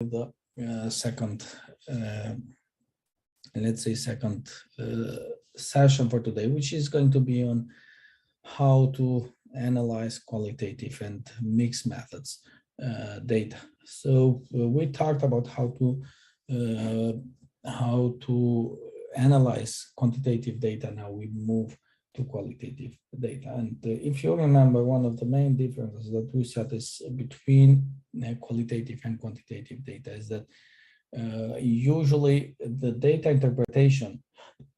the second, let's say second session for today, which is going to be on how to analyze qualitative and mixed methods data. So we talked about how to analyze quantitative data. Now we move to qualitative data. And if you remember, one of the main differences that we said is between qualitative and quantitative data is that usually the data interpretation,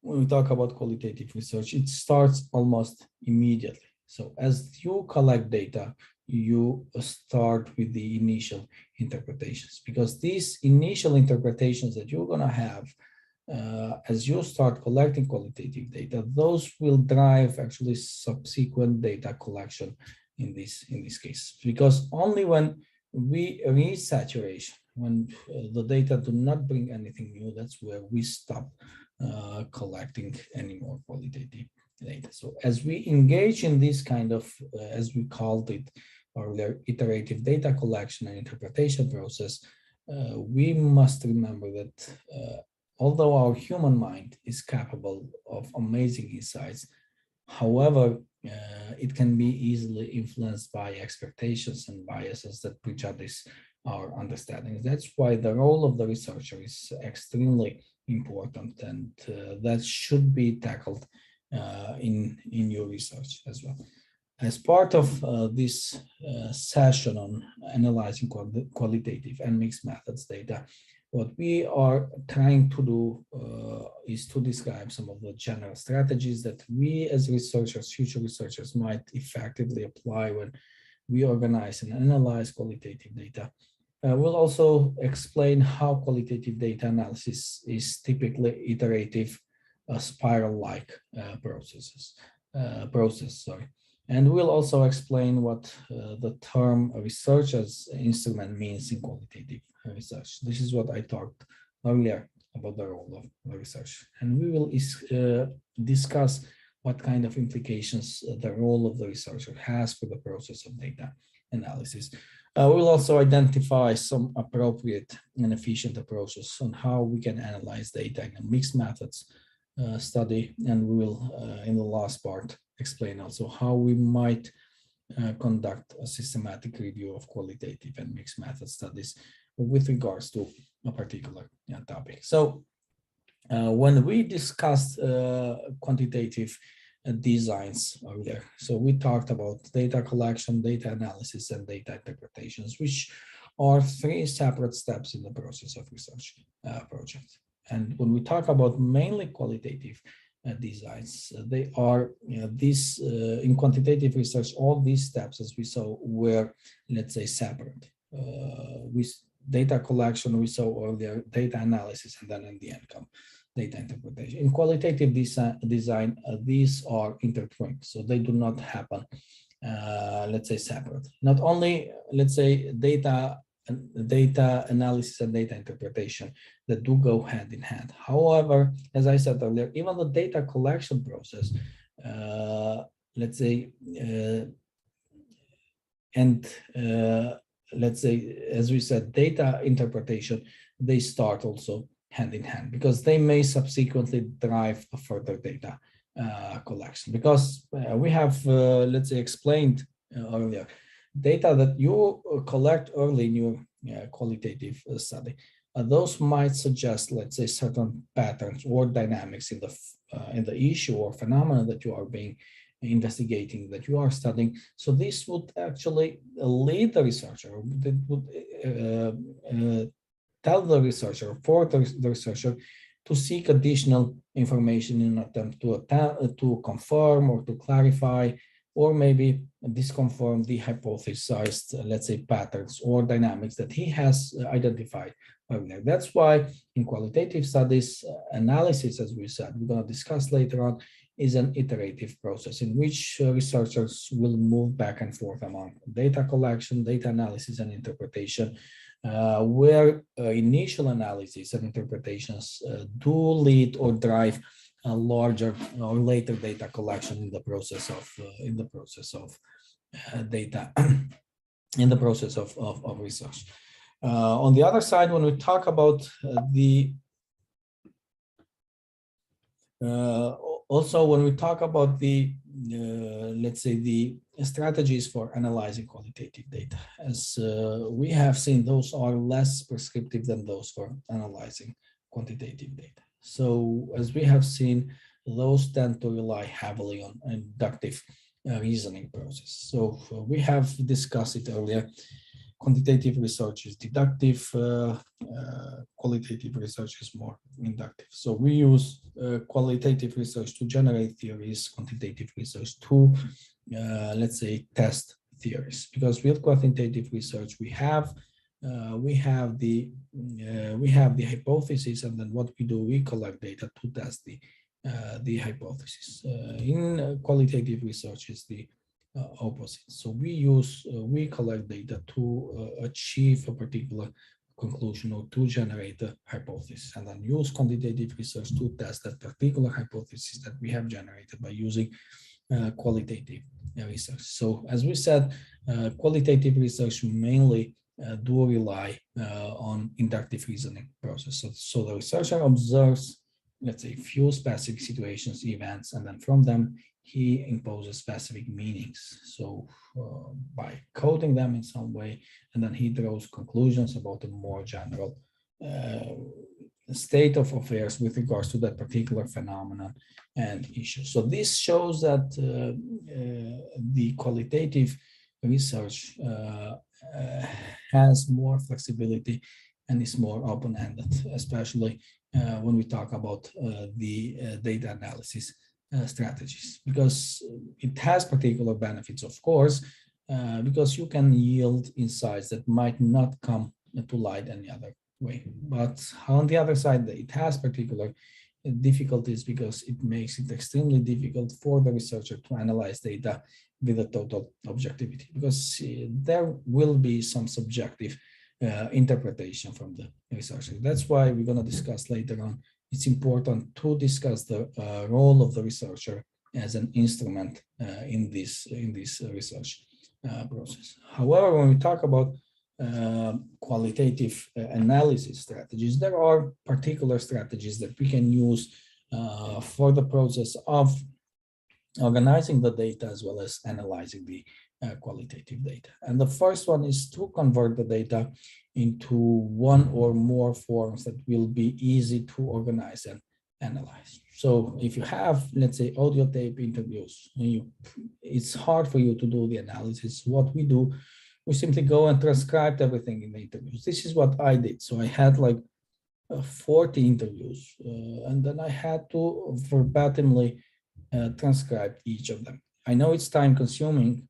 when we talk about qualitative research, it starts almost immediately. So as you collect data, you start with the initial interpretations, because these initial interpretations that you're going to have as you start collecting qualitative data, those will drive actually subsequent data collection in this case, because only when we reach saturation, when the data do not bring anything new, that's where we stop collecting any more qualitative data. So as we engage in this kind of, as we called it earlier, iterative data collection and interpretation process, we must remember that although our human mind is capable of amazing insights, however, it can be easily influenced by expectations and biases that prejudice our understanding. That's why the role of the researcher is extremely important, and that should be tackled in your research as well. As part of this session on analyzing qualitative and mixed methods data, what we are trying to do is to describe some of the general strategies that we as researchers, future researchers, might effectively apply when we organize and analyze qualitative data. We'll also explain how qualitative data analysis is typically iterative, spiral-like process. And we'll also explain what the term research as instrument means in qualitative research. This is what I talked earlier about the role of the research. And we will discuss what kind of implications the role of the researcher has for the process of data analysis. We'll also identify some appropriate and efficient approaches on how we can analyze data in a mixed methods study. And we will, in the last part, explain also how we might conduct a systematic review of qualitative and mixed method studies with regards to a particular topic. So when we discussed quantitative designs earlier, so we talked about data collection, data analysis, and data interpretations, which are three separate steps in the process of research project. And when we talk about mainly qualitative designs, they are in quantitative research, all these steps, as we saw, were, let's say, separate. With data collection, we saw earlier data analysis, and then in the end come data interpretation. In qualitative design, these are intertwined, so they do not happen, let's say, separate. Not only, let's say, data analysis and data interpretation that do go hand in hand. However, as I said earlier, even the data collection process, let's say, let's say, as we said, data interpretation, they start also hand in hand, because they may subsequently drive a further data collection. Because we have, let's say, explained earlier, data that you collect early in your qualitative study, those might suggest, let's say, certain patterns or dynamics in the issue or phenomena that you are investigating, that you are studying. So this would actually lead the researcher, that would tell the researcher, for the researcher, to seek additional information in an attempt to confirm or to clarify, or maybe disconfirm the hypothesized, let's say, patterns or dynamics that he has identified earlier. That's why in qualitative studies, analysis, as we said, we're going to discuss later on, is an iterative process in which researchers will move back and forth among data collection, data analysis, and interpretation, where initial analysis and interpretations do lead or drive a larger or later data collection in the process of data in the process of research. On the other side, when we talk about also when we talk about the let's say the strategies for analyzing qualitative data, as we have seen, those are less prescriptive than those for analyzing quantitative data. So as we have seen, those tend to rely heavily on inductive reasoning process. So we have discussed it earlier. Quantitative research is deductive, qualitative research is more inductive. So we use qualitative research to generate theories, quantitative research to, let's say, test theories. Because with quantitative research, we have the hypothesis, and then what we do, we collect data to test the hypothesis. In qualitative research is the opposite. So we collect data to achieve a particular conclusion or to generate a hypothesis, and then use quantitative research to test that particular hypothesis that we have generated by using qualitative research. So as we said, qualitative research mainly do rely on inductive reasoning process. So the researcher observes, let's say, few specific situations, events, and then from them he imposes specific meanings. So by coding them in some way, and then he draws conclusions about a more general state of affairs with regards to that particular phenomenon and issue. So this shows that the qualitative research has more flexibility and is more open-ended, especially when we talk about the data analysis strategies, because it has particular benefits, of course, because you can yield insights that might not come to light any other way. But on the other side, it has particular difficulties because it makes it extremely difficult for the researcher to analyze data with a total objectivity, because there will be some subjective interpretation from the researcher. That's why we're going to discuss later on. It's important to discuss the role of the researcher as an instrument in this research process. However, when we talk about qualitative analysis strategies, there are particular strategies that we can use for the process of organizing the data as well as analyzing the qualitative data. And the first one is to convert the data into one or more forms that will be easy to organize and analyze. So if you have, let's say, audio tape interviews, it's hard for you to do the analysis. What we do, we simply go and transcribe everything in the interviews. This is what I did. So I had like 40 interviews, and then I had to verbatimly transcribe each of them. I know it's time consuming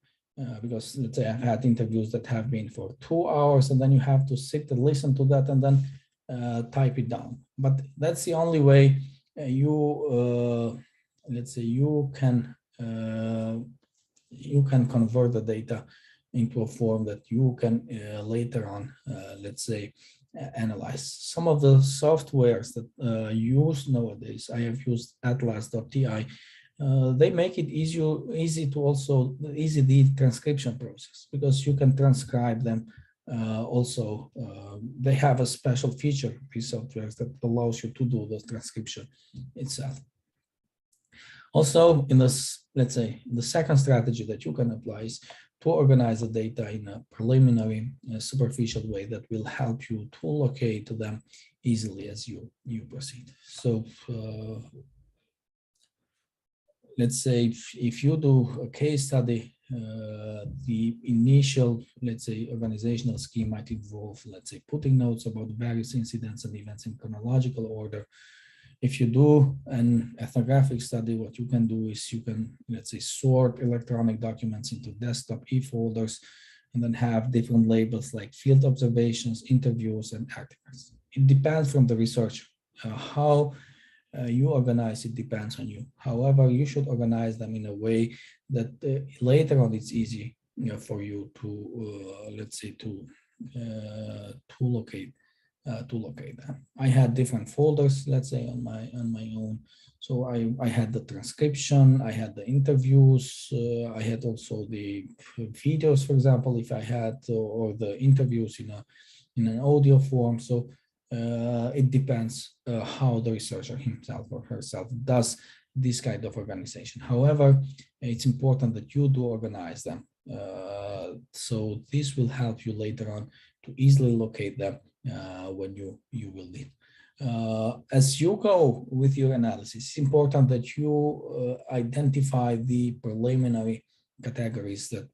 because, let's say, I've had interviews that have been for 2 hours, and then you have to sit and listen to that and then type it down. But that's the only way let's say, you can convert the data into a form that you can later on, let's say, analyze. Some of the softwares that use nowadays, I have used atlas.ti. They make it easy to also the transcription process, because you can transcribe them. Also, they have a special feature, these softwares, that allows you to do the transcription itself. Also, in this, let's say, the second strategy that you can apply is to organize the data in a preliminary, superficial way that will help you to locate them easily as you proceed. So let's say if you do a case study, the initial, let's say, organizational scheme might involve, let's say, putting notes about various incidents and events in chronological order. If you do an ethnographic study, what you can do is you can, let's say, sort electronic documents into desktop e-folders and then have different labels like field observations, interviews, and articles. It depends from the researcher. How you organize it depends on you. However, you should organize them in a way that later on it's easy, for you to, let's say, to locate them. I had different folders, let's say, on my own. So I had the transcription, I had the interviews, I had also the videos, for example, if I had, or the interviews in a in an audio form. So it depends how the researcher himself or herself does this kind of organization. However, it's important that you do organize them. So this will help you later on to easily locate them when you will need. As you go with your analysis, it's important that you identify the preliminary categories that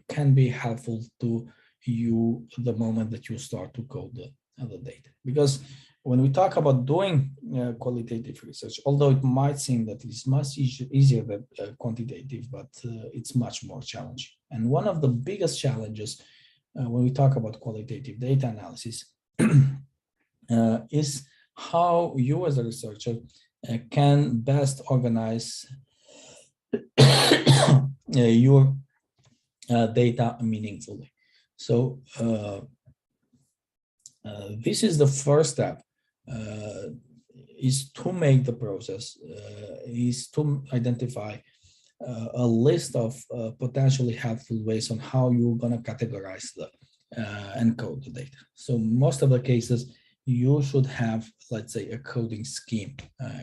can be helpful to you the moment that you start to code the data. Because when we talk about doing qualitative research, although it might seem that it's much easier than quantitative, but it's much more challenging. And one of the biggest challenges when we talk about qualitative data analysis is how you as a researcher can best organize your data meaningfully. So this is the first step, is to make the process, is to identify a list of potentially helpful ways on how you're going to categorize the encode the data. So most of the cases, you should have, let's say, a coding scheme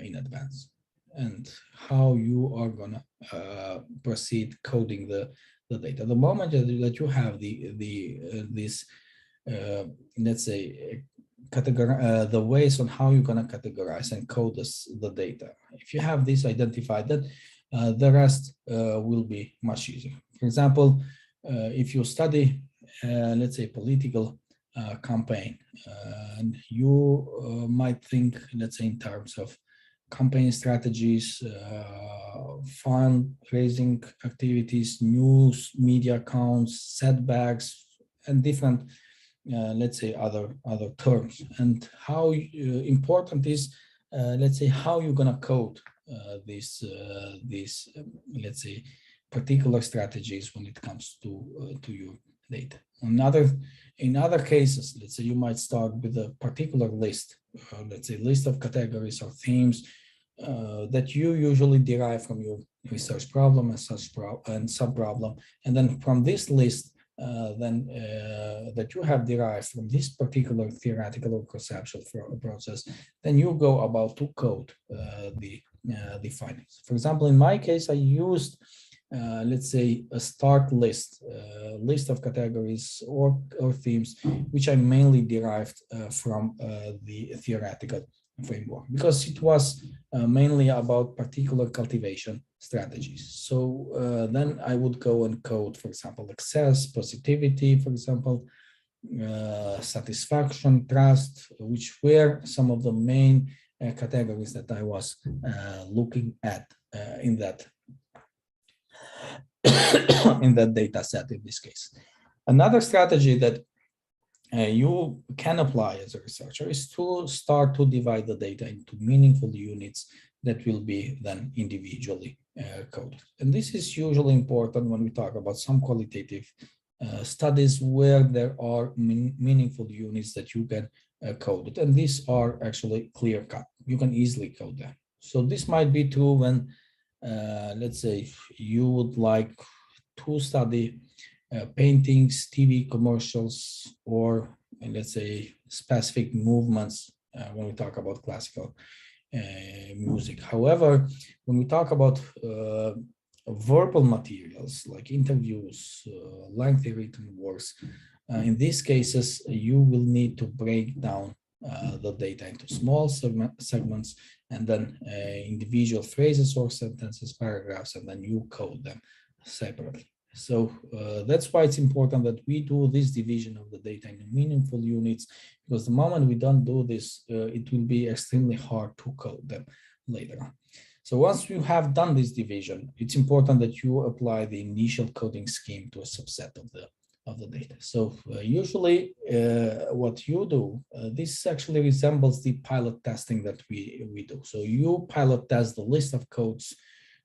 in advance, and how you are going to proceed coding the data. The moment that you have this let's say the ways on how you're going to categorize and code the data, if you have this identified, then the rest will be much easier. For example, if you study let's say political campaign, and you might think, let's say, in terms of campaign strategies, fundraising activities, news, media accounts, setbacks, and different let's say other terms, and how important is let's say how you're going to code these let's say particular strategies when it comes to your data. In other cases, let's say you might start with a particular list, let's say list of categories or themes that you usually derive from your research problem and sub-problem, and then from this list that you have derived from this particular theoretical or conceptual process, then you go about to code the findings. For example, in my case, I used let's say a start list of categories or themes, which I mainly derived from the theoretical framework, because it was mainly about particular cultivation strategies. So then I would go and code, for example, success, positivity, for example, satisfaction, trust, which were some of the main categories that I was looking at in that in that data set in this case. Another strategy that you can apply as a researcher is to start to divide the data into meaningful units that will be then individually coded. And this is usually important when we talk about some qualitative studies where there are meaningful units that you can code it. And these are actually clear cut. You can easily code them. So this might be true when, let's say, you would like to study paintings, TV commercials, or let's say specific movements when we talk about classical music. However, when we talk about verbal materials like interviews, lengthy written works, in these cases, you will need to break down the data into small segments, and then individual phrases or sentences, paragraphs, and then you code them separately. So that's why it's important that we do this division of the data into meaningful units, because the moment we don't do this, it will be extremely hard to code them later on. So once you have done this division, it's important that you apply the initial coding scheme to a subset of the data. So usually what you do, this actually resembles the pilot testing that we do. So you pilot test the list of codes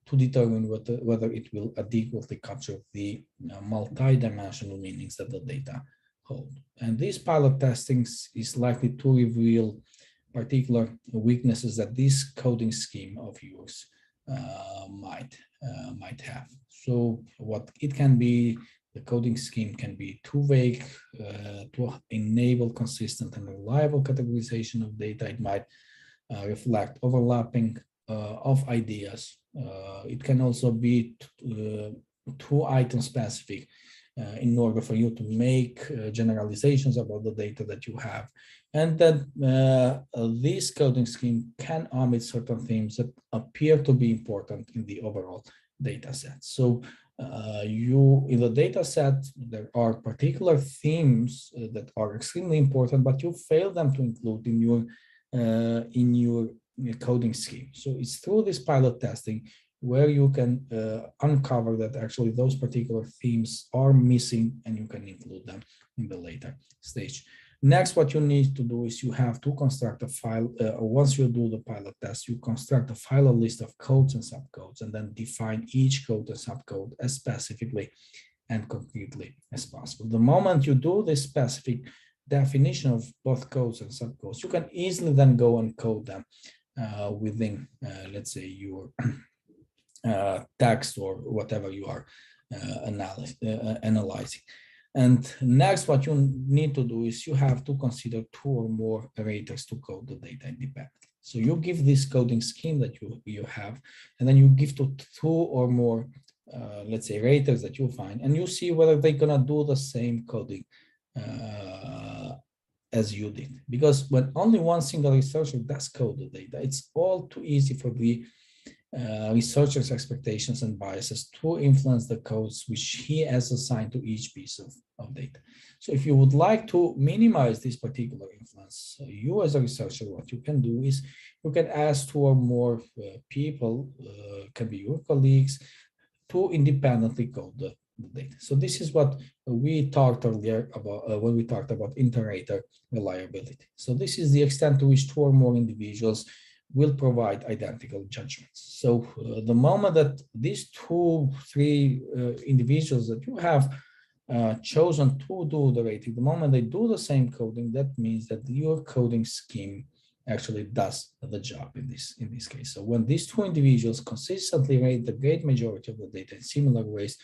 to determine whether it will adequately capture the multi-dimensional meanings that the data hold. And this pilot testing is likely to reveal particular weaknesses that this coding scheme of yours might have. So what it can be the coding scheme can be too vague to enable consistent and reliable categorization of data. It might reflect overlapping of ideas. It can also be too item specific in order for you to make generalizations about the data that you have. And then this coding scheme can omit certain themes that appear to be important in the overall data set. So in the data set, there are particular themes that are extremely important, but you fail them to include in your coding scheme. So it's through this pilot testing where you can uncover that actually those particular themes are missing, and you can include them in the later stage. Next, what you need to do is you have to construct a file. Once you do the pilot test, you construct a file, a list of codes and subcodes, and then define each code and subcode as specifically and concretely as possible. The moment you do this specific definition of both codes and subcodes, you can easily then go and code them within, let's say, your text or whatever you are analyzing. And next, what you need to do is you have to consider 2 or more raters to code the data independently. So you give this coding scheme that you have, and then you give to 2 or more, let's say, raters that you find, and you see whether they're gonna do the same coding as you did. Because when only one single researcher does code the data, it's all too easy for the researcher's expectations and biases to influence the codes which he has assigned to each piece of data. So if you would like to minimize this particular influence, you as a researcher, what you can do is you can ask 2 or more people, can be your colleagues, to independently code the data. So this is what we talked earlier about when we talked about inter-rater reliability. So this is the extent to which 2 or more individuals will provide identical judgments. So the moment that these 2, 3 individuals that you have chosen to do the rating, the moment they do the same coding, that means that your coding scheme actually does the job in this case. So when these 2 individuals consistently rate the great majority of the data in similar ways,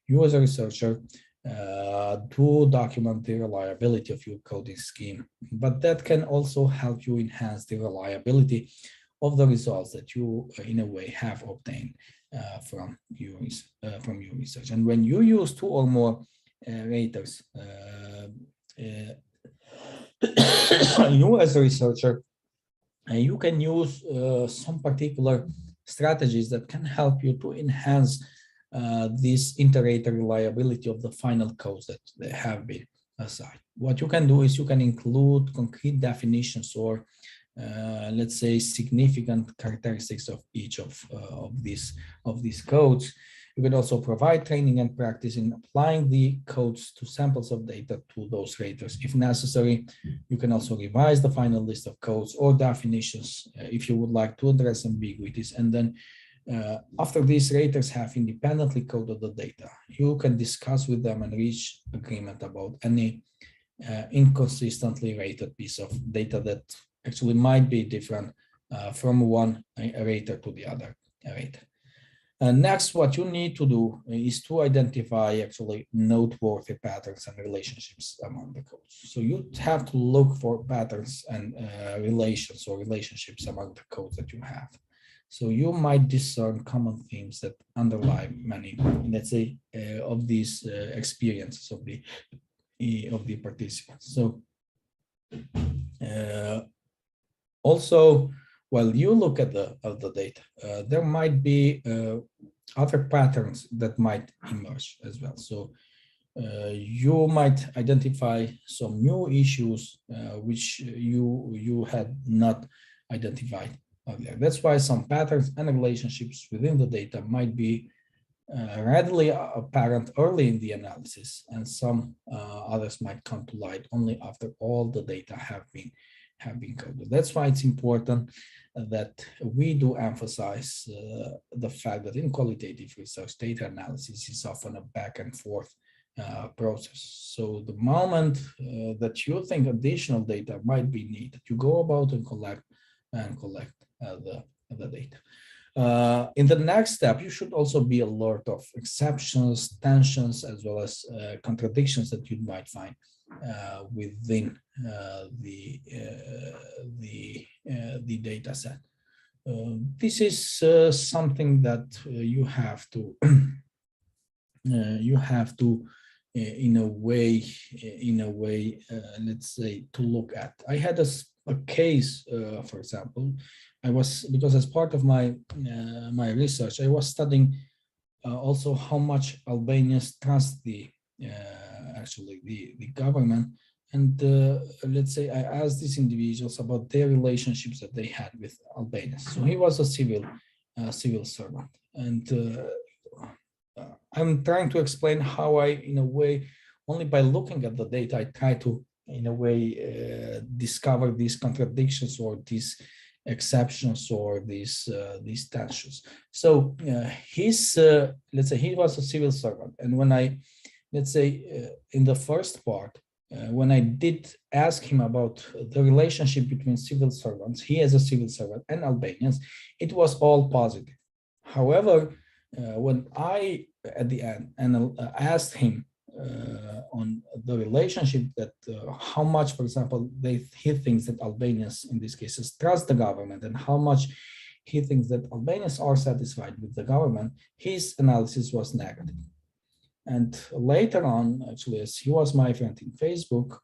you as a researcher to document the reliability of your coding scheme, but that can also help you enhance the reliability of the results that you, in a way, have obtained from your research. And when you use 2 or more raters, you as a researcher, you can use some particular strategies that can help you to enhance this inter-rater reliability of the final codes that they have been assigned. What you can do is you can include concrete definitions or let's say significant characteristics of each of these codes. You can also provide training and practice in applying the codes to samples of data to those raters. If necessary, you can also revise the final list of codes or definitions if you would like to address ambiguities. And then after these raters have independently coded the data, you can discuss with them and reach agreement about any inconsistently rated piece of data that actually might be different from one rater to the other rater. Next, what you need to do is to identify actually noteworthy patterns and relationships among the codes. So you have to look for patterns and relations or relationships among the codes that you have. So you might discern common themes that underlie many, let's say, of these experiences of the participants. So also, while you look at the data, there might be other patterns that might emerge as well. So you might identify some new issues which you had not identified earlier. That's why some patterns and relationships within the data might be readily apparent early in the analysis, and some others might come to light only after all the data have been coded. That's why it's important that we do emphasize the fact that in qualitative research, data analysis is often a back and forth process. So the moment that you think additional data might be needed, you go about and collect the data. In the next step, you should also be alert of exceptions, tensions, as well as contradictions that you might find within the data set. This is something that you have to in a way, let's say, to look at. I had a case, for example. Because as part of my my research, I was studying also how much Albanians trust the government, and let's say I asked these individuals about their relationships that they had with Albanians. So he was a civil servant, and I'm trying to explain how I, in a way, only by looking at the data, I try to, in a way, discover these contradictions or these exceptions or these tensions. So let's say he was a civil servant, and when I, let's say, in the first part, when I did ask him about the relationship between civil servants, he as a civil servant, and Albanians, it was all positive. He when I, at the end, asked him on the relationship that how much, for example, he thinks that Albanians, in these cases, trust the government, and how much he thinks that Albanians are satisfied with the government, his analysis was negative. And later on, actually, as he was my friend in Facebook,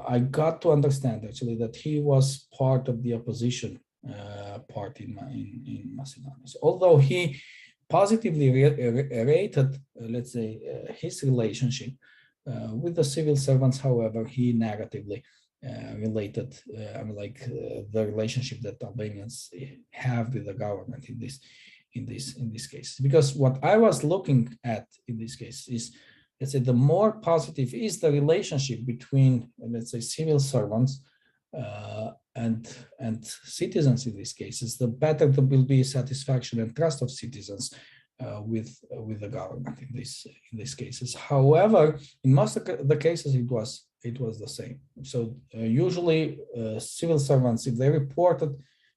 I got to understand actually that he was part of the opposition party in Macedonia. So although he positively rated, let's say, his relationship with the civil servants, however, he negatively related the relationship that Albanians have with the government in this case. Because what I was looking at in this case is, let's say, the more positive is the relationship between, let's say, civil servants and citizens in these cases, the better there will be satisfaction and trust of citizens with the government in these cases. However, in most of the cases, it was the same. So usually civil servants, if they reported,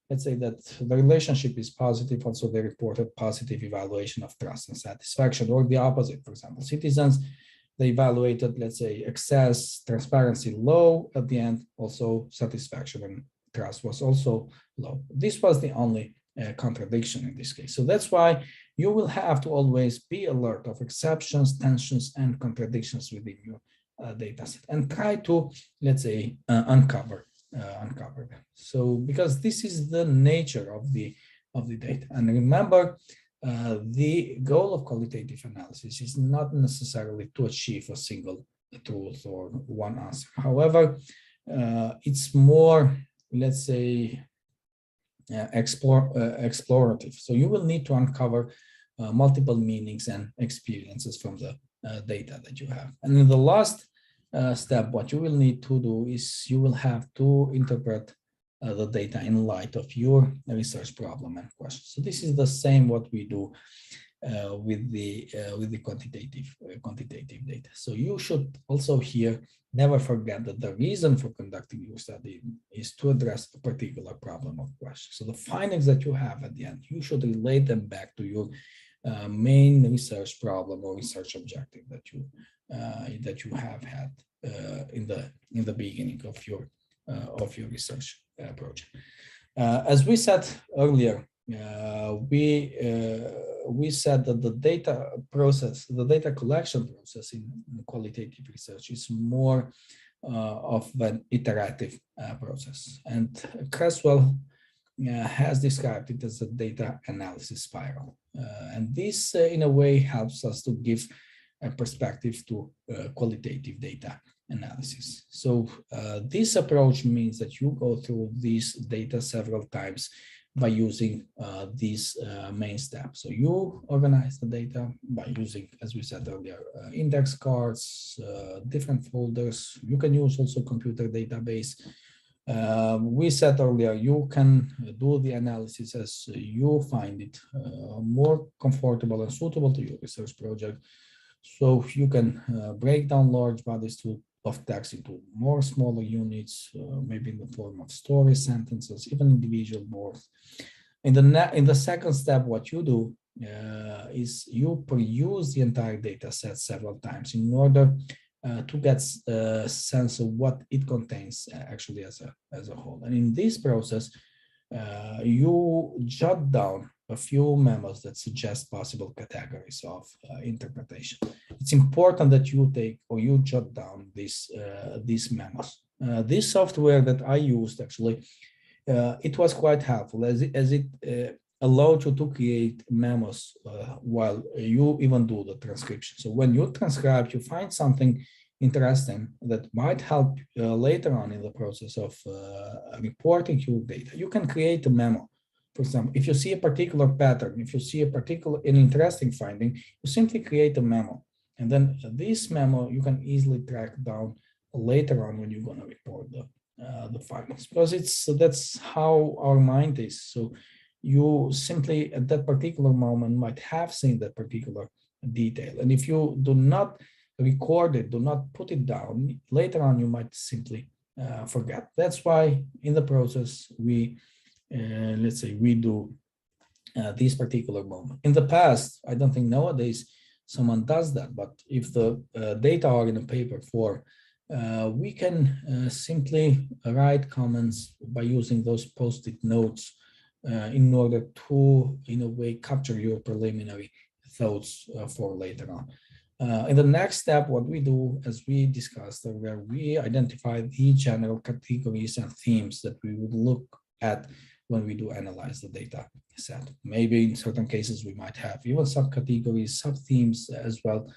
let's say, that the relationship is positive, also they reported positive evaluation of trust and satisfaction, or the opposite. For example, citizens, they evaluated, let's say, excess, transparency low. At the end, also satisfaction and trust was also low. This was the only contradiction in this case. So that's why you will have to always be alert of exceptions, tensions, and contradictions within your data set, and try to, let's say, uncover them. So because this is the nature of the data. And remember, the goal of qualitative analysis is not necessarily to achieve a single truth or one answer. However, it's more, let's say, explorative. So you will need to uncover multiple meanings and experiences from the data that you have. And in the last step, what you will need to do is you will have to interpret the data in light of your research problem and question. So this is the same what we do with the quantitative data. So you should also here never forget that the reason for conducting your study is to address a particular problem or question. So the findings that you have at the end, you should relate them back to your main research problem or research objective that you have had in the beginning of your research project. As we said earlier, we said that the data collection process in qualitative research is more of an iterative process, and Creswell has described it as a data analysis spiral, and this in a way helps us to give a perspective to qualitative data analysis. So this approach means that you go through these data several times by using these main steps. So you organize the data by using, as we said earlier, index cards, different folders. You can use also computer database. We said earlier, you can do the analysis as you find it more comfortable and suitable to your research project. So you can break down large bodies of text into more smaller units, maybe in the form of stories, sentences, even individual words. In the second step, what you do is you peruse the entire data set several times in order to get a sense of what it contains actually as a whole. And in this process, you jot down a few memos that suggest possible categories of interpretation. It's important that you take or you jot down these memos. This software that I used actually, it was quite helpful as it allowed you to create memos while you even do the transcription. So when you transcribe, you find something interesting that might help later on in the process of reporting your data. You can create a memo. For example, if you see a particular pattern, if you see an interesting finding, you simply create a memo. And then this memo, you can easily track down later on when you're going to report the findings, because that's how our mind is. So you simply at that particular moment might have seen that particular detail. And if you do not record it, do not put it down, later on you might simply forget. That's why in the process we let's say we do this particular moment. In the past, I don't think nowadays someone does that, but if the data are in a paper form, we can simply write comments by using those post-it notes in order to, in a way, capture your preliminary thoughts for later on. In the next step, what we do, as we discussed, where we identify the general categories and themes that we would look at when we do analyze the data set. Maybe in certain cases, we might have even subcategories, sub-themes as well.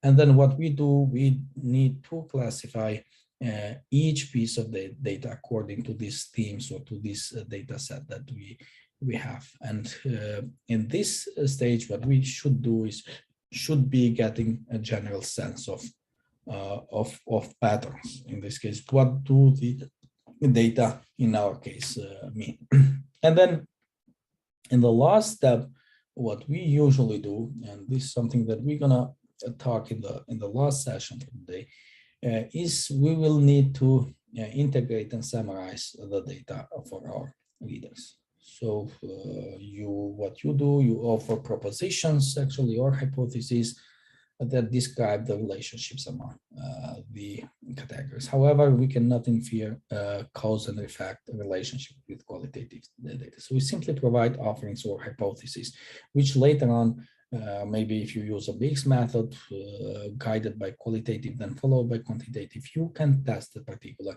And then what we do, we need to classify each piece of the data according to these themes or to this data set that we have. And in this stage, what we should do is should be getting a general sense of patterns. In this case, what do the data in our case mean? And then in the last step, what we usually do, and this is something that we're gonna talk in the last session today, is we will need to integrate and summarize the data for our readers. So what you do, you offer propositions actually or hypotheses that describe the relationships among the categories. However, we cannot infer cause and effect relationship with qualitative data. So we simply provide offerings or hypotheses, which later on, maybe if you use a mixed method guided by qualitative, then followed by quantitative, you can test a particular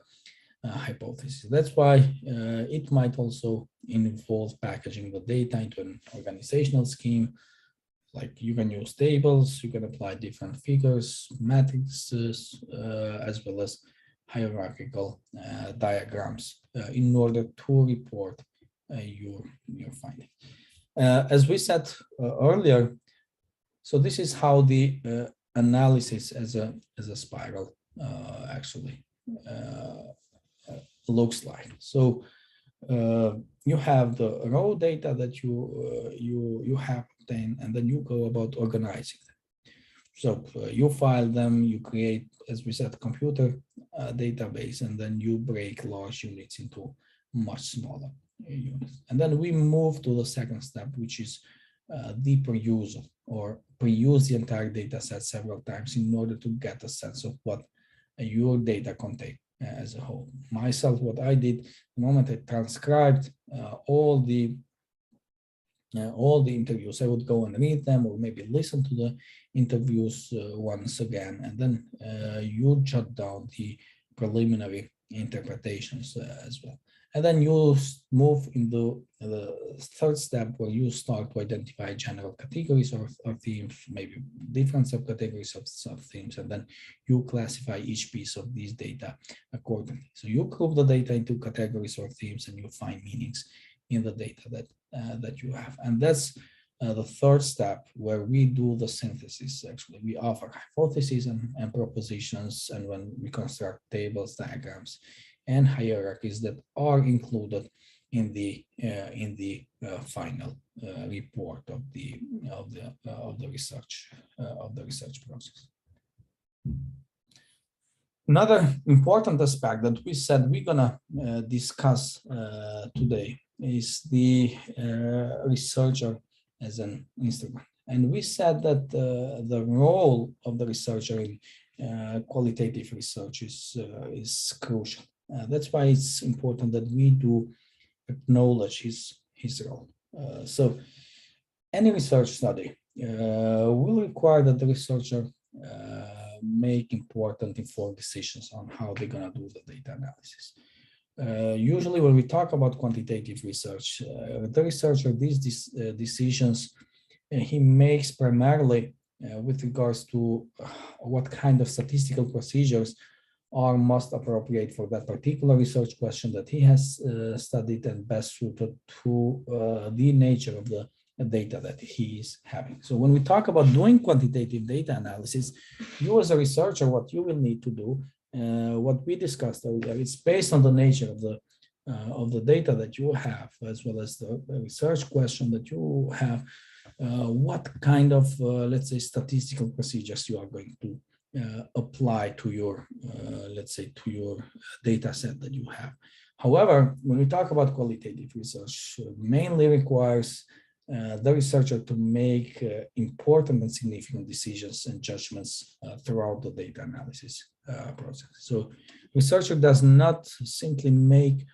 hypothesis. That's why it might also involve packaging the data into an organizational scheme. Like you can use tables, you can apply different figures, matrices, as well as hierarchical diagrams in order to report your finding. As we said earlier, so this is how the analysis as a spiral actually looks like. So you have the raw data that you have obtained, and then you go about organizing them. So you file them, you create, as we said, computer database, and then you break large units into much smaller units. And then we move to the second step, which is the perusal, or peruse the entire data set several times in order to get a sense of what your data contain as a whole. Myself, what I did, the moment I transcribed all the interviews, I would go and read them or maybe listen to the interviews once again, and then you jot down the preliminary interpretations as well. And then you move into the third step, where you start to identify general categories or themes, maybe different subcategories of sub-themes, and then you classify each piece of these data accordingly. So you group the data into categories or themes, and you find meanings in the data that you have. And that's the third step, where we do the synthesis. Actually, we offer hypotheses and propositions, and when we construct tables, diagrams, and hierarchies that are included in the final report of the research process. Another important aspect that we said we're gonna discuss today is the researcher as an instrument. And we said that the role of the researcher in qualitative research is crucial. That's why it's important that we do acknowledge his role. So any research study will require that the researcher make important informed decisions on how they're going to do the data analysis. Usually when we talk about quantitative research, the researcher, these decisions he makes primarily with regards to what kind of statistical procedures are most appropriate for that particular research question that he has studied and best suited to the nature of the data that he is having. So when we talk about doing quantitative data analysis, you as a researcher, what you will need to do, what we discussed earlier, it's based on the nature of the data that you have, as well as the research question that you have, what kind of, let's say, statistical procedures you are going to apply to your, let's say, to your data set that you have. However, when we talk about qualitative research, mainly requires the researcher to make important and significant decisions and judgments throughout the data analysis process. So researcher does not simply make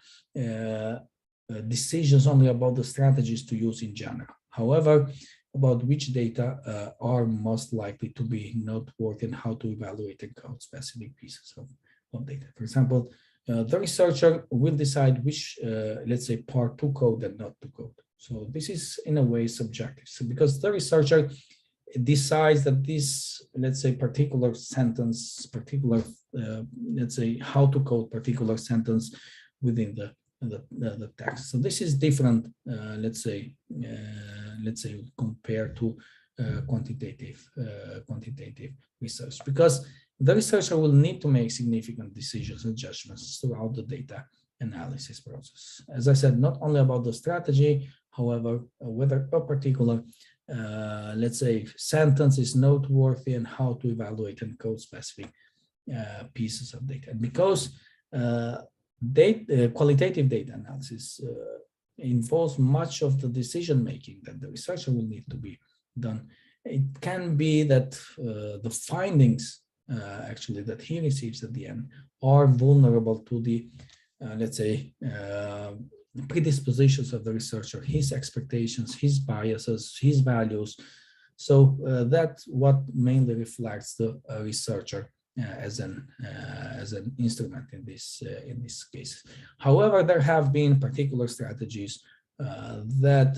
decisions only about the strategies to use in general. However, about which data are most likely to be noteworthy and how to evaluate and code specific pieces of data. For example, the researcher will decide which, let's say, part to code and not to code. So this is in a way subjective. So because the researcher decides that this, let's say, particular sentence, particular, let's say, how to code particular sentence within the text. So this is different, let's say, compared to quantitative research, because the researcher will need to make significant decisions and judgments throughout the data analysis process. As I said, not only about the strategy, however, whether a particular, let's say, sentence is noteworthy and how to evaluate and code specific pieces of data. And because qualitative data analysis involves much of the decision making that the researcher will need to be done, it can be that the findings actually that he receives at the end are vulnerable to the let's say predispositions of the researcher, his expectations, his biases, his values. So that's what mainly reflects the researcher as an instrument in this case. However, there have been particular strategies that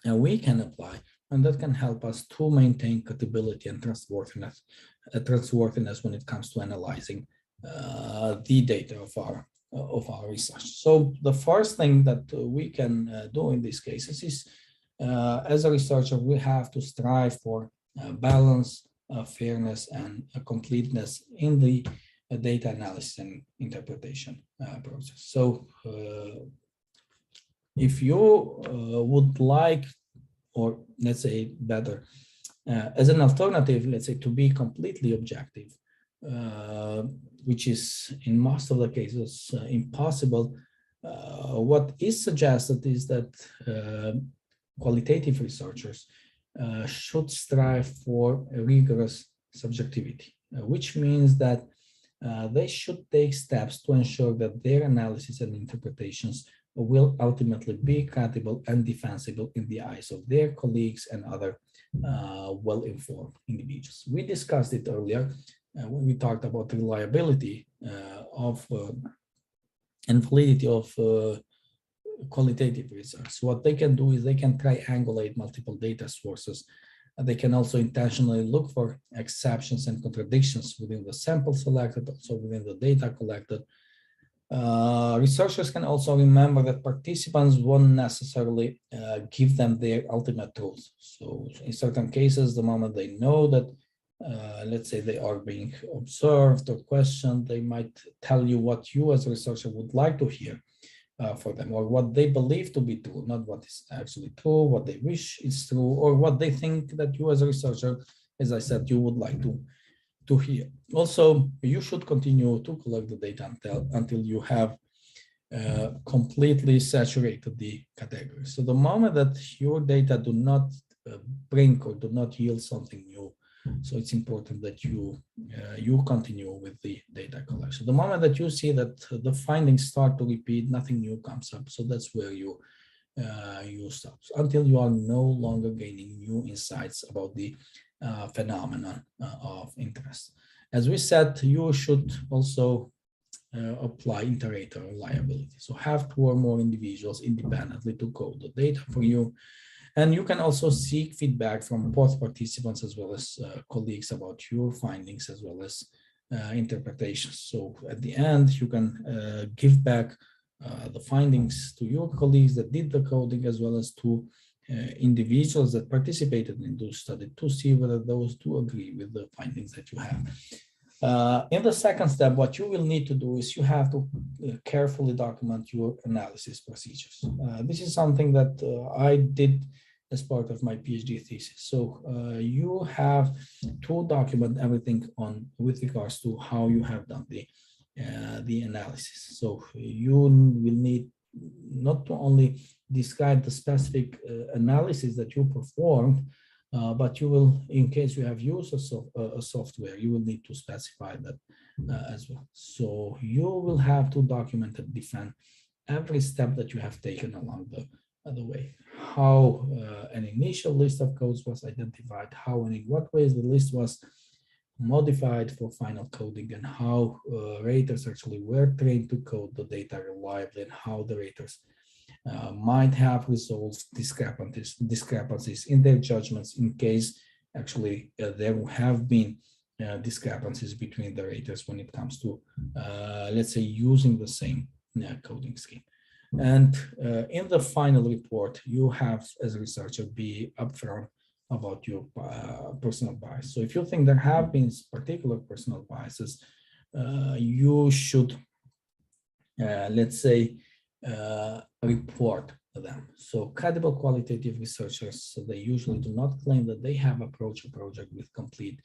we can apply and that can help us to maintain credibility and trustworthiness when it comes to analyzing the data of our research. So the first thing that we can do in these cases is, as a researcher, we have to strive for balance, fairness, and completeness in the data analysis and interpretation process. So if you would like, or let's say better, as an alternative, let's say, to be completely objective, which is in most of the cases impossible, what is suggested is that qualitative researchers should strive for a rigorous subjectivity, which means that they should take steps to ensure that their analysis and interpretations will ultimately be credible and defensible in the eyes of their colleagues and other well-informed individuals. We discussed it earlier when we talked about the reliability of and validity of qualitative research. So what they can do is they can triangulate multiple data sources. They can also intentionally look for exceptions and contradictions within the sample selected, also within the data collected. Researchers can also remember that participants won't necessarily give them their ultimate truth. So in certain cases, the moment they know that, let's say, they are being observed or questioned, they might tell you what you as a researcher would like to hear for them, or what they believe to be true, not what is actually true, what they wish is true, or what they think that you as a researcher, as I said, you would like to to here. Also, you should continue to collect the data until you have completely saturated the category. So the moment that your data do not bring or do not yield something new, so it's important that you continue with the data collection. The moment that you see that the findings start to repeat, nothing new comes up. So that's where you stop, until you are no longer gaining new insights about the phenomenon of interest. As we said, you should also apply inter-rater reliability. So have 2 or more individuals independently to code the data for you. And you can also seek feedback from both participants as well as colleagues about your findings as well as interpretations. So at the end, you can give back the findings to your colleagues that did the coding as well as to individuals that participated in the study to see whether those do agree with the findings that you have. In the second step, what you will need to do is you have to carefully document your analysis procedures. This is something that I did as part of my PhD thesis. So you have to document everything with regards to how you have done the analysis. So you will need not to only describe the specific analysis that you performed, but you will, in case you have used a software, you will need to specify that as well. So you will have to document and defend every step that you have taken along the way. How an initial list of codes was identified, how and in what ways the list was modified for final coding, and how raters actually were trained to code the data reliably, and how the raters might have resolved discrepancies in their judgments in case actually there have been discrepancies between the raters when it comes to, let's say, using the same coding scheme. And in the final report, you have, as a researcher, be upfront about your personal bias. So if you think there have been particular personal biases, you should, let's say, report them. So credible qualitative researchers, so they usually do not claim that they have approached a project with complete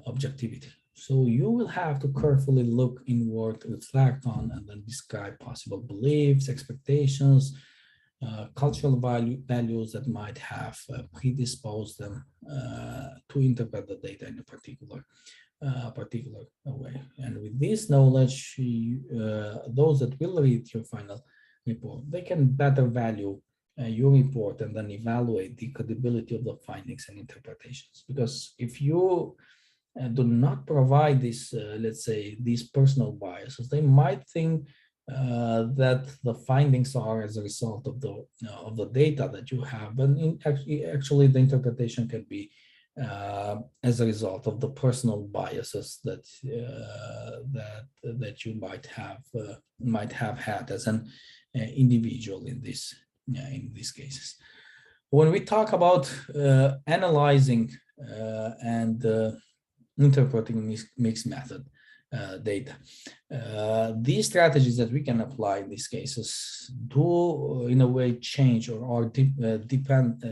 objectivity. So you will have to carefully look inward, reflect on, and then describe possible beliefs, expectations, cultural values that might have predisposed them to interpret the data in a particular way. And with this knowledge, those that will read your final report, they can better value your report and then evaluate the credibility of the findings and interpretations. Because if you do not provide this, let's say, these personal biases, they might think that the findings are as a result of the data that you have, and actually the interpretation can be as a result of the personal biases that that you might have had as an individual in these cases. When we talk about analyzing and interpreting mixed method data, these strategies that we can apply in these cases do in a way change or are different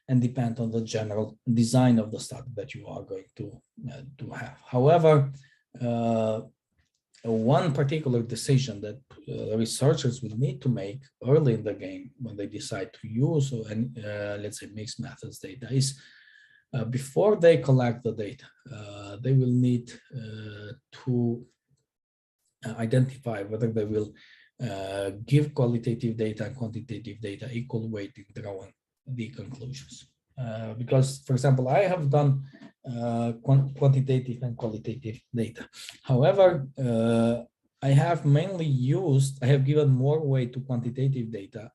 and depend on the general design of the study that you are going to have. However, one particular decision that researchers will need to make early in the game when they decide to use let's say mixed methods data is before they collect the data, they will need to identify whether they will give qualitative data and quantitative data equal weight in drawing the conclusions. Because, for example, I have done quantitative and qualitative data. However, I have given more weight to quantitative data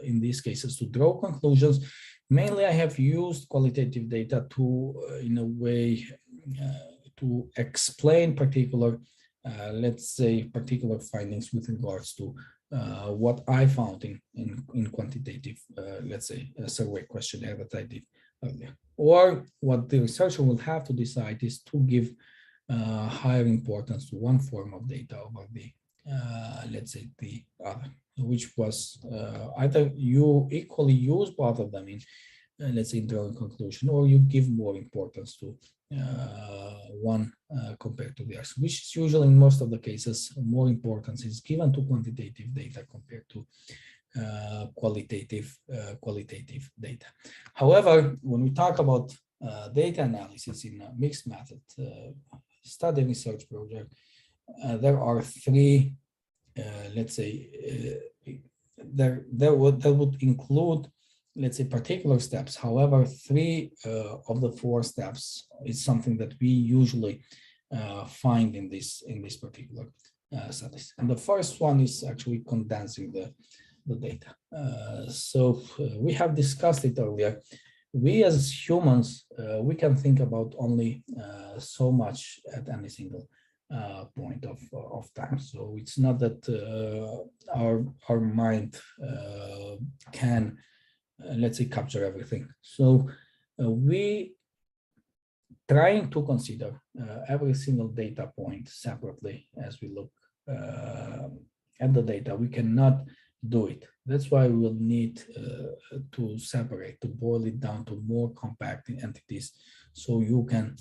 in these cases to draw conclusions. Mainly, I have used qualitative data to, in a way, to explain particular, let's say, particular findings with regards to what I found in quantitative, let's say, a survey questionnaire that I did earlier. Or what the researcher will have to decide is to give higher importance to one form of data over the, let's say, the other, which was either you equally use both of them in let's say, drawing conclusion, or you give more importance to one compared to the other, which is usually in most of the cases more importance is given to quantitative data compared to qualitative data. However, when we talk about data analysis in a mixed method study research project, there are three, let's say, that would include, let's say, particular steps. However, three of the four steps is something that we usually find in this particular studies. And the first one is actually condensing the data. So we have discussed it earlier. We as humans, we can think about only so much at any single point of time. So it's not that our mind can, let's say, capture everything. So we trying to consider every single data point separately as we look at the data. We cannot do it. That's why we will need to separate, to boil it down to more compact entities, so you can,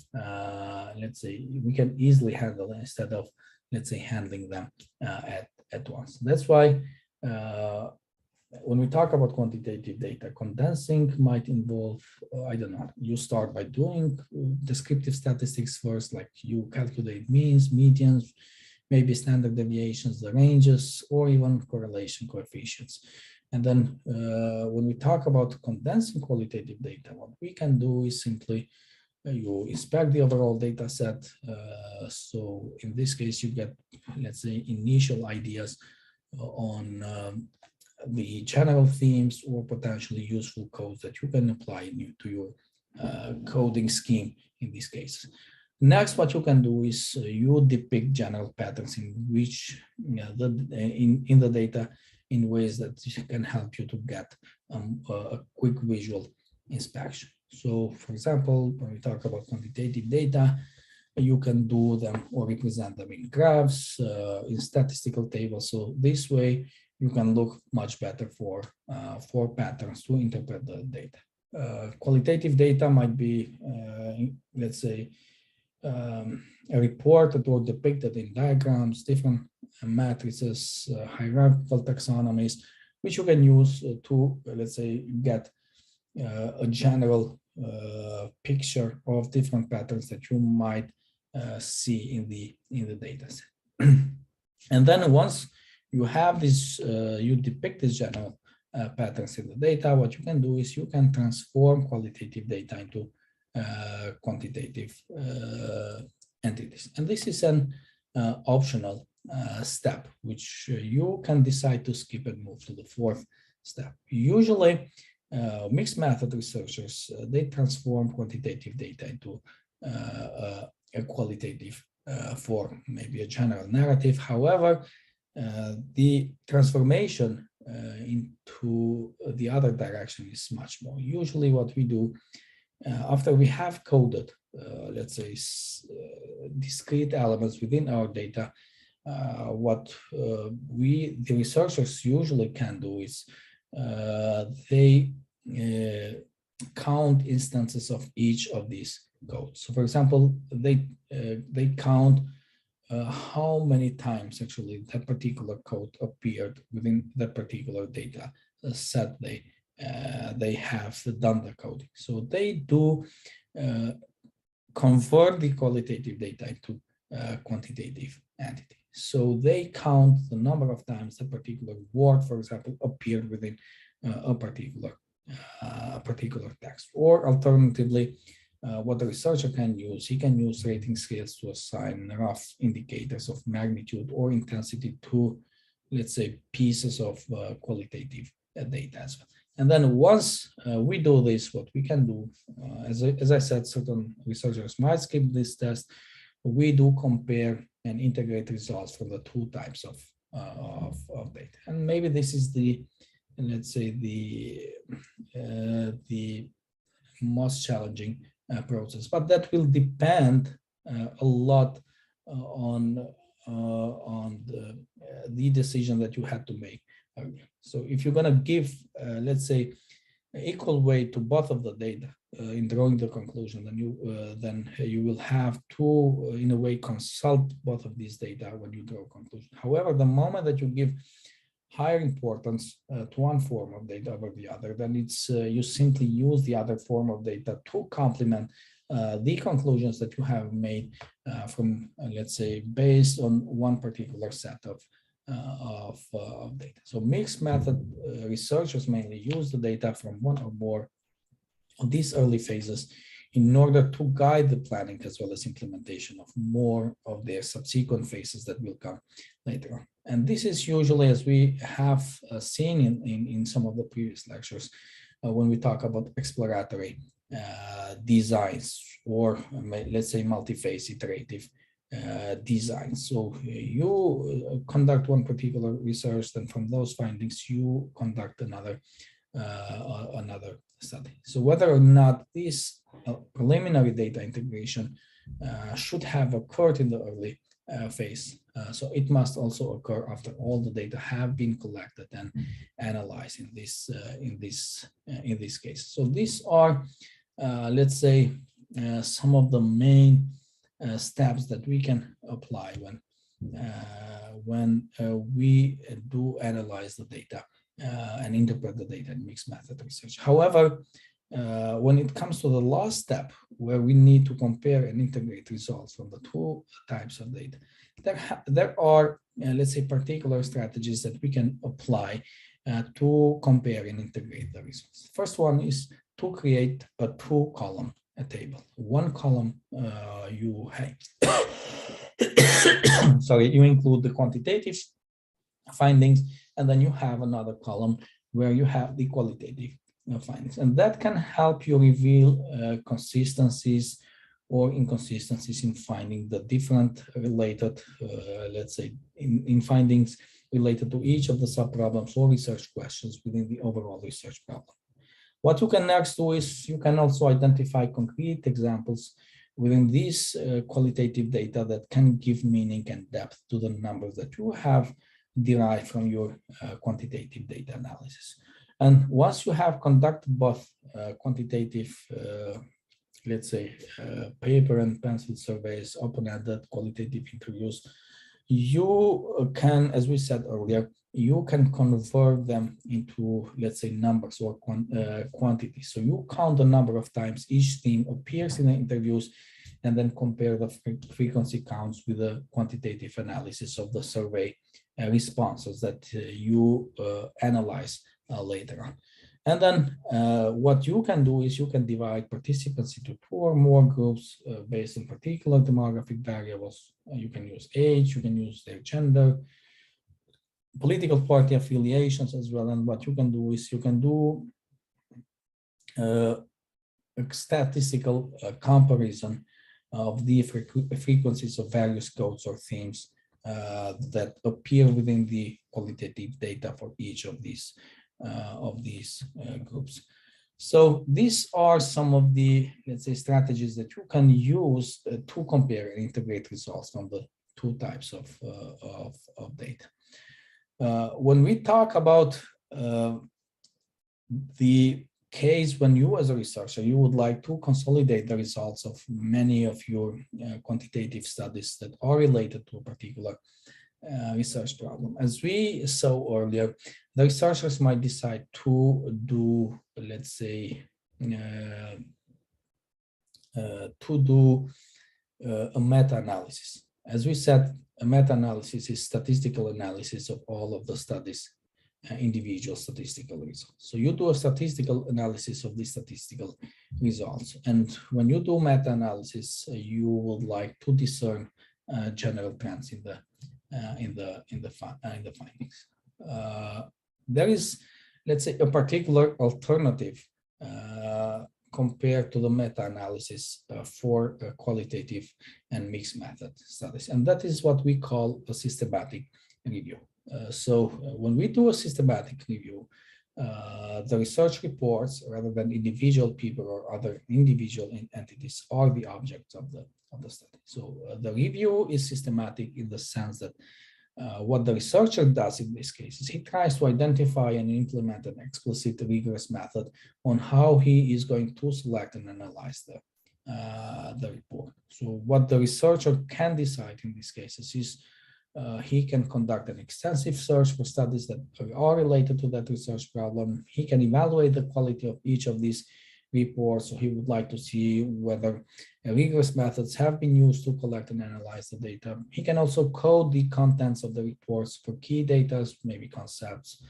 let's say, we can easily handle it instead of, let's say, handling them at once. That's why when we talk about quantitative data, condensing might involve, I don't know, you start by doing descriptive statistics first, like you calculate means, medians, maybe standard deviations, the ranges, or even correlation coefficients. And then when we talk about condensing qualitative data, what we can do is simply you inspect the overall data set. So in this case, you get, let's say, initial ideas on the general themes or potentially useful codes that you can apply to your coding scheme in this case. Next, what you can do is you depict general patterns in which in the data in ways that can help you to get a quick visual inspection. So, for example, when we talk about quantitative data, you can do them or represent them in graphs, in statistical tables. So this way, you can look much better for patterns to interpret the data. Qualitative data might be, let's say, reported or depicted in diagrams, different matrices, hierarchical taxonomies, which you can use to, let's say, get a general picture of different patterns that you might see in the data set. And then once you have this, you depict these general patterns in the data, what you can do is you can transform qualitative data into quantitative entities. And this is an optional step, which you can decide to skip and move to the fourth step. Usually, mixed method researchers, they transform quantitative data into a qualitative form, maybe a general narrative. However, the transformation into the other direction is much more. Usually what we do after we have coded, let's say, discrete elements within our data, what the researchers usually can do is they count instances of each of these codes. So, for example, they count how many times actually that particular code appeared within that particular data set they have done the coding. So they do convert the qualitative data into quantitative entity. So they count the number of times a particular word, for example, appeared within a particular text. Or alternatively, what the researcher can use, he can use rating scales to assign rough indicators of magnitude or intensity to, let's say, pieces of qualitative data as well. And then once we do this, what we can do, as I said, certain researchers might skip this test. We do compare and integrate results from the two types of data. And maybe this is the, let's say, the most challenging process, but that will depend a lot on the decision that you had to make. So if you're going to give, let's say, equal weight to both of the data in drawing the conclusion, then you will have to, in a way, consult both of these data when you draw a conclusion. However, the moment that you give higher importance to one form of data over the other, then it's you simply use the other form of data to complement the conclusions that you have made from, let's say, based on one particular set of data. So mixed method researchers mainly use the data from one or more of these early phases in order to guide the planning as well as implementation of more of their subsequent phases that will come later on. And this is usually, as we have seen in some of the previous lectures, when we talk about exploratory designs, or let's say multi-phase iterative design. So you conduct one particular research, then from those findings you conduct another study. So whether or not this preliminary data integration should have occurred in the early phase, so it must also occur after all the data have been collected and analyzed in this case. So these are, let's say, some of the main steps that we can apply when we do analyze the data and interpret the data in mixed method research. However, when it comes to the last step, where we need to compare and integrate results from the two types of data, there are, let's say, particular strategies that we can apply to compare and integrate the results. First one is to create a two-column table. One column you have, sorry, you include the quantitative findings, and then you have another column where you have the qualitative findings, and that can help you reveal consistencies or inconsistencies in finding the different related, let's say, in findings related to each of the sub-problems or research questions within the overall research problem. What you can next do is you can also identify concrete examples within these qualitative data that can give meaning and depth to the numbers that you have derived from your quantitative data analysis. And once you have conducted both quantitative, let's say, paper and pencil surveys, open-ended qualitative interviews, you can, as we said earlier, you can convert them into, let's say, numbers or quantities. So you count the number of times each theme appears in the interviews, and then compare the frequency counts with the quantitative analysis of the survey responses that you analyze later on. And then what you can do is you can divide participants into two or more groups based on particular demographic variables. You can use age, you can use their gender, political party affiliations as well. And what you can do is you can do a statistical comparison of the frequencies of various codes or themes that appear within the qualitative data for each of these groups. So these are some of the, let's say, strategies that you can use to compare and integrate results from the two types of data. When we talk about the case when you as a researcher, you would like to consolidate the results of many of your quantitative studies that are related to a particular research problem. As we saw earlier, the researchers might decide to do, let's say, a meta-analysis. As we said, a meta-analysis is statistical analysis of all of the studies' individual statistical results. So you do a statistical analysis of the statistical results, and when you do meta-analysis, you would like to discern general trends in the findings. There is, let's say, a particular alternative compared to the meta-analysis for qualitative and mixed method studies, and that is what we call a systematic review. So when we do a systematic review, the research reports, rather than individual people or other individual entities, are the objects of the study. So the review is systematic in the sense that What the researcher does in this case is he tries to identify and implement an explicit rigorous method on how he is going to select and analyze the report. So what the researcher can decide in these cases is he can conduct an extensive search for studies that are related to that research problem. He can evaluate the quality of each of these reports. So he would like to see whether rigorous methods have been used to collect and analyze the data. He can also code the contents of the reports for key data, maybe concepts,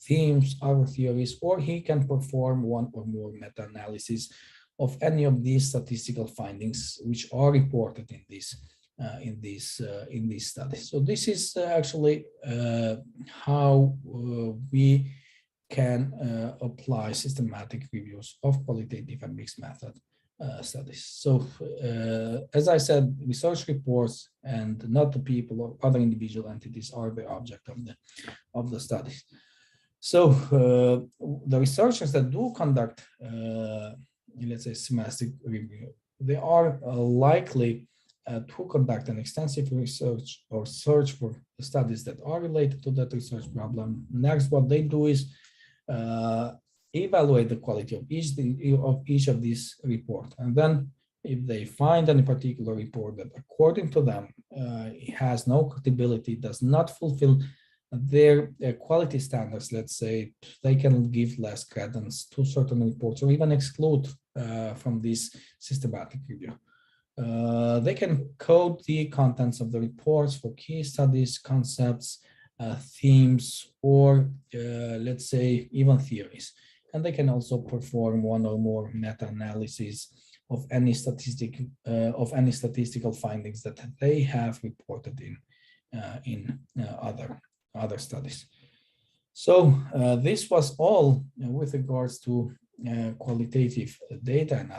themes, other theories, or he can perform one or more meta-analysis of any of these statistical findings which are reported in these studies. So this is actually how we can apply systematic reviews of qualitative and mixed method studies. So as I said, research reports and not the people or other individual entities are the object of the studies. So the researchers that do conduct, let's say, systematic review, they are likely to conduct an extensive research or search for the studies that are related to that research problem. Next, what they do is evaluate the quality of each of these reports, and then if they find any particular report that, according to them, has no credibility, does not fulfill their quality standards, let's say, they can give less credence to certain reports or even exclude from this systematic review. They can code the contents of the reports for key studies, concepts, themes, or let's say even theories. And they can also perform one or more meta-analyses of any statistical findings that they have reported in other studies. So this was all with regards to qualitative data analysis.